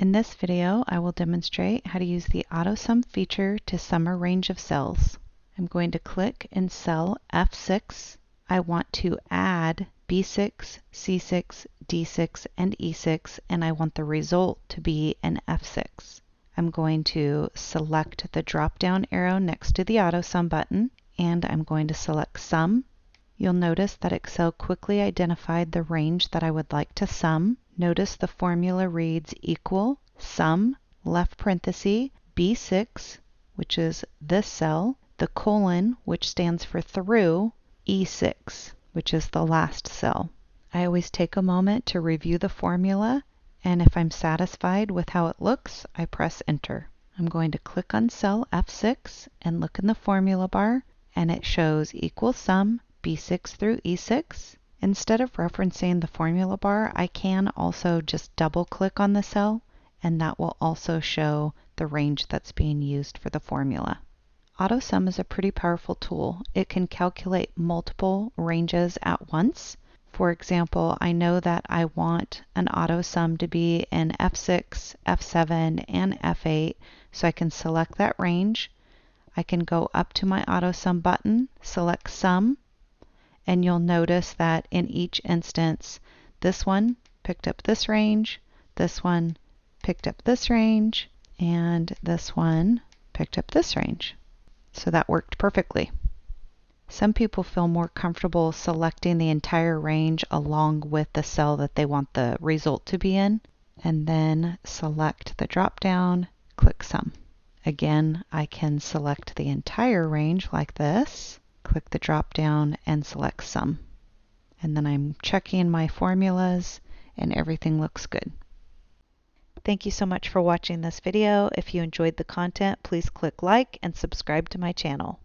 In this video, I will demonstrate how to use the AutoSum feature to sum a range of cells. I'm going to click in cell F6. I want to add B6, C6, D6, and E6, and I want the result to be an F6. I'm going to select the drop-down arrow next to the AutoSum button, and I'm going to select Sum. You'll notice that Excel quickly identified the range that I would like to sum. Notice the formula reads equal sum, left parenthesis, B6, which is this cell, the colon, which stands for through, E6, which is the last cell. I always take a moment to review the formula, and if I'm satisfied with how it looks, I press enter. I'm going to click on cell F6 and look in the formula bar, and it shows equal sum, B6 through E6. Instead of referencing the formula bar, I can also just double click on the cell, and that will also show the range that's being used for the formula. AutoSum is a pretty powerful tool. It can calculate multiple ranges at once. For example, I know that I want an AutoSum to be in F6, F7, and F8, so I can select that range. I can go up to my AutoSum button, select Sum, and you'll notice that in each instance, this one picked up this range, this one picked up this range, and this one picked up this range. So that worked perfectly. Some people feel more comfortable selecting the entire range along with the cell that they want the result to be in, and then select the drop-down, click Sum. Again, I can select the entire range like this, click the drop-down, and select Sum. And then I'm checking my formulas, and everything looks good. Thank you so much for watching this video. If you enjoyed the content, please click like and subscribe to my channel.